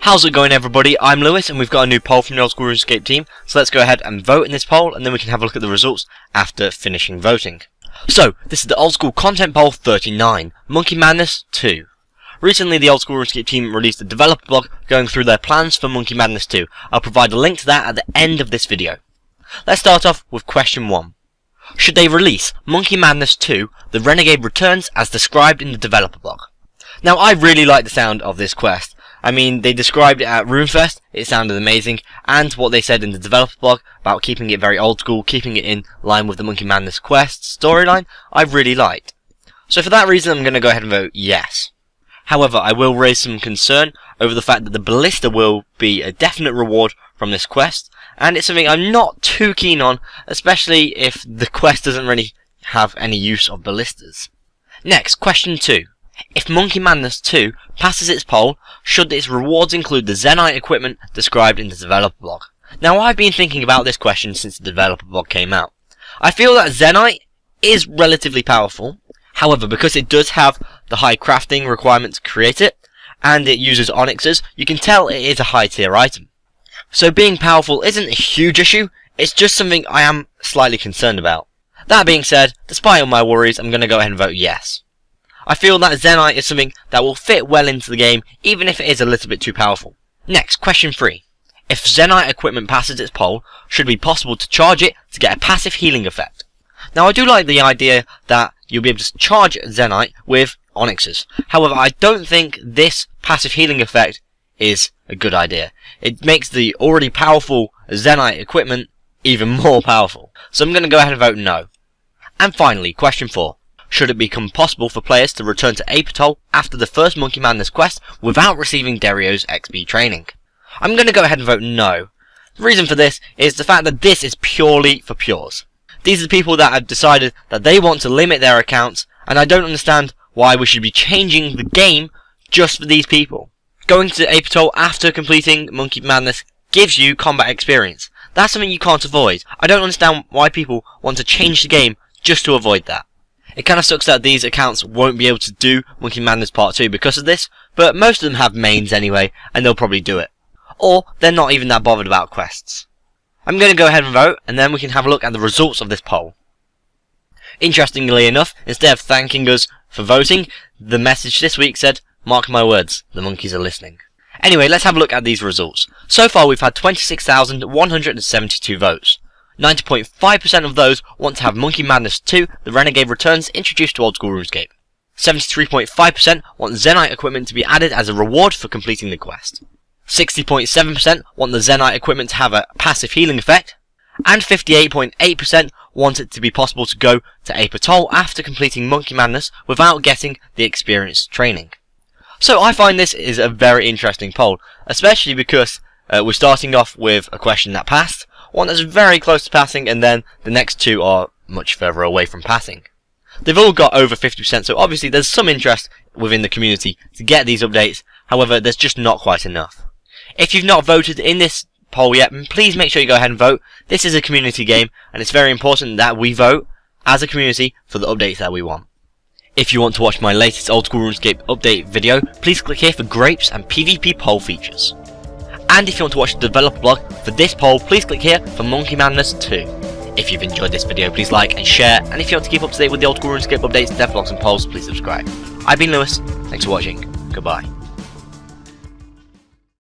How's it going, everybody? I'm Lewis and we've got a new poll from the Old School RuneScape team, so let's go ahead and vote in this poll and then we can have a look at the results after finishing voting. So, this is the Old School Content Poll 39, Monkey Madness 2. Recently the Old School RuneScape team released a developer blog going through their plans for Monkey Madness 2. I'll provide a link to that at the end of this video. Let's start off with question 1. Should they release Monkey Madness 2, The Renegade Returns as described in the developer blog? Now, I really like the sound of this quest. I mean, they described it at RuneFest, it sounded amazing, and what they said in the developer blog about keeping it very old school, keeping it in line with the Monkey Madness quest storyline, I really liked. So for that reason, I'm going to go ahead and vote yes. However, I will raise some concern over the fact that the ballista will be a definite reward from this quest, and it's something I'm not too keen on, especially if the quest doesn't really have any use of ballistas. Next, question 2. If Monkey Madness 2 passes its poll, should its rewards include the Zenyte equipment described in the developer blog? Now, I've been thinking about this question since the developer blog came out. I feel that Zenyte is relatively powerful. However, because it does have the high crafting requirement to create it, and it uses onyxes, you can tell it is a high tier item. So being powerful isn't a huge issue, it's just something I am slightly concerned about. That being said, despite all my worries, I'm going to go ahead and vote yes. I feel that Zenyte is something that will fit well into the game, even if it is a little bit too powerful. Next, question 3. If Zenyte equipment passes its poll, should it be possible to charge it to get a passive healing effect? Now, I do like the idea that you'll be able to charge Zenyte with onyxes. However, I don't think this passive healing effect is a good idea. It makes the already powerful Zenyte equipment even more powerful. So I'm going to go ahead and vote no. And finally, question 4. Should it become possible for players to return to Ape Atoll after the first Monkey Madness quest without receiving Dario's XP training? I'm going to go ahead and vote no. The reason for this is the fact that this is purely for pures. These are the people that have decided that they want to limit their accounts, and I don't understand why we should be changing the game just for these people. Going to Ape Atoll after completing Monkey Madness gives you combat experience. That's something you can't avoid. I don't understand why people want to change the game just to avoid that. It kind of sucks that these accounts won't be able to do Monkey Madness Part 2 because of this, but most of them have mains anyway, and they'll probably do it. Or, they're not even that bothered about quests. I'm going to go ahead and vote, and then we can have a look at the results of this poll. Interestingly enough, instead of thanking us for voting, the message this week said, "Mark my words, the monkeys are listening." Anyway, let's have a look at these results. So far we've had 26,172 votes. 90.5% of those want to have Monkey Madness 2, The Renegade Returns, introduced to Old School RuneScape. 73.5% want Zenyte equipment to be added as a reward for completing the quest. 60.7% want the Zenyte equipment to have a passive healing effect. And 58.8% want it to be possible to go to Ape Atoll after completing Monkey Madness without getting the experience training. So I find this is a very interesting poll, especially because we're starting off with a question that passed, one that's very close to passing, and then the next two are much further away from passing. They've all got over 50%, so obviously there's some interest within the community to get these updates, however there's just not quite enough. If you've not voted in this poll yet, please make sure you go ahead and vote. This is a community game, and it's very important that we vote as a community for the updates that we want. If you want to watch my latest Old School RuneScape update video, please click here for grapes and PvP poll features. And if you want to watch the developer blog for this poll, please click here for Monkey Madness 2. If you've enjoyed this video, please like and share, and if you want to keep up to date with the Old School RuneScape updates, dev blogs and polls, please subscribe. I've been Lewis, thanks for watching, goodbye.